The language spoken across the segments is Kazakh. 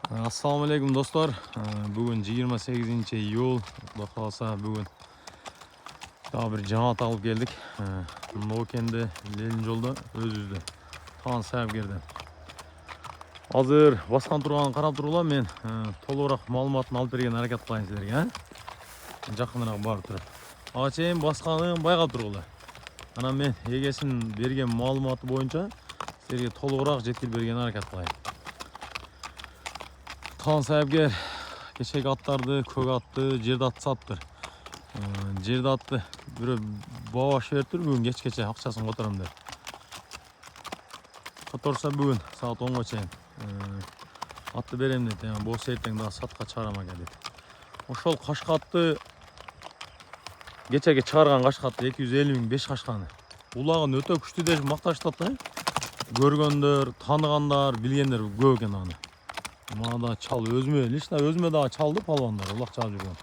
Assalomu alaykum do'stlar. Bugun 28-iyul. Xudo xolasa bugun bir jamoat olib keldik. Nokendi Lenin yo'lda o'zizdi. Tan Savgerdan. Hozir bosgan turgan qarab turiblar, men to'liqroq ma'lumotni olib bergan harakat qilayin sizlarga. Yaqinroq borib turib. Ochayim bosqanini bayqab turiblar. Ana men egasini bergan ma'lumoti bo'yicha sizlarga to'liqroq yetkazib bergan harakat qilayin. Tan Savger kechagi otlarni ko'k otni yerda otni sotdir. Yerda otni bir bosh berib turib, bugun kechgacha aqchasini qo'taraman deb. Qo'tarsa bugun soat 10gacha otni berem dedi. Yani bu ertang daha sotqa chiqaraman dedi. O'shol qashqatni kechagi chiqargan qashqatni 250 ming 5 qashqani. Ulag'ini o'ta kuchli deb maqtashdi. Görgönler, tanıganlar, bilgenler ko'p ekan ani. Mana çal özme, lişna özme daha çaldı palvanlar, ulaq çalып жүрген.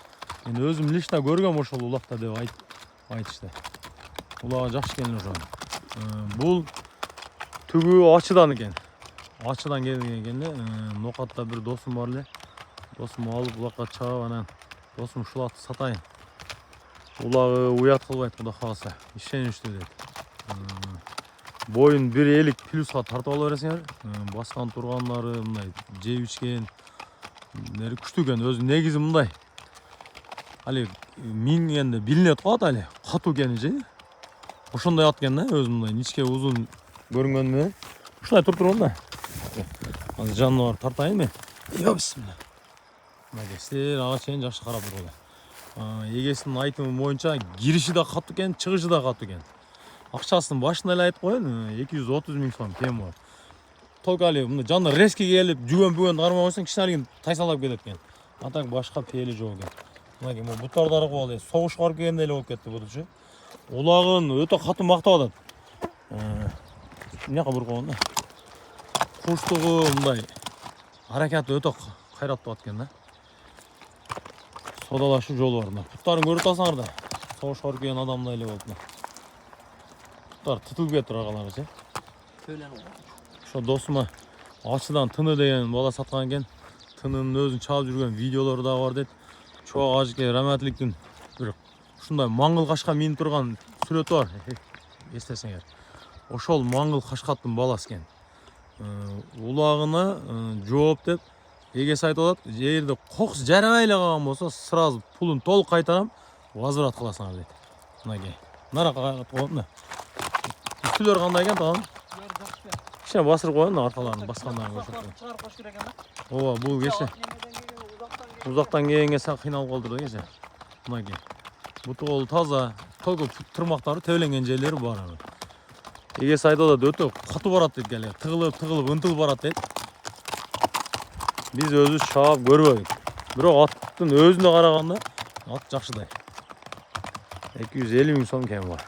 Мен өзім лишна көргем ошол улакта деп айтышты. Улага жакшы келген ошол. Бул түгү ачыдан экен. Ачыдан келген экен эле. Нокатта бир досум бар эле. Досум алып улакка чыгып анан досум ушул атты сатайын. Улагы уят кылбайт Кудай кааласа. Ишеничтүү дейт. Boyun 1.50 плюсқа тартып ала бересиңер. Басқан турганлары мындай жеп ичкен нери күчтүү экен. Өзү негизи мындай. Али мингенде билинет калат али. Катуу экени же. Ошондой ат экен да, өзү мындай ничке узун көрүнгөнү менен. Ушундай туруп турган да. Азыр жанына барып тартайын мен. Йо бисмилла. Мына силер ага чейин жакшы карап туруңар. Эгесинин айтымы боюнча кириши да катуу экен, чыгышы да катуу экен. Акчасын башында эле айтып коеюн, 230 миң сом кем бар. Только али мына жанына резки келип, жүгөн кармай койсоң кичинекей тайсалап кетет экен. Атак башка пейли жок экен. Мына кем бутардары кылып согуш карып келгенде эле болуп кетти бутучу. Улагын өтө катуу мактап атат. Эмнеге буруп койгон да. Курчтугу мындай аракети өтө кайраттап аткан да. Содалашуу жолу бар. Буттарын көрүп атсаңар да. Согуш карып келген адамдай эле болуп. Тытылып кетир агалары же. Ошо досума ачыдан тыны деген бала саткан экен. Тынынын өзүн чалып жүргөн видеолору да бар дейт. Чоң ажыке раматиликтин бир ушундай маңгыл кашка минип турган сүрөтү бар. Эстесеңер. Ошол маңгыл кашкаттын баласы экен. Улагына жооп деп эгеси айтып атат. Жерде кокус жарабай эле калган болсо, сразу пулун толук кайтарам, возврат кыласыңар дейт. Мынакей. Наракка койгон да. Üstüler kандай ekan tamam. İşte basırıp koyun da arkalarını baskanlarını koşup. Çıkarıp koş gerek ama. Ova bu geçe. Uzaktan gelenge sen kıynalıp kaldırdı geçe. Buna gel. Bu toğul taza, toğul tırmakları tevlengen yerleri var abi. Ege sayda da ötü katı barat deyip geliyor. Tığılıp ıntıl barat deyip. Biz özü şaap görmedik. Biroq attın özüne karaganda at jakşıday. 250 ming so'm kem var.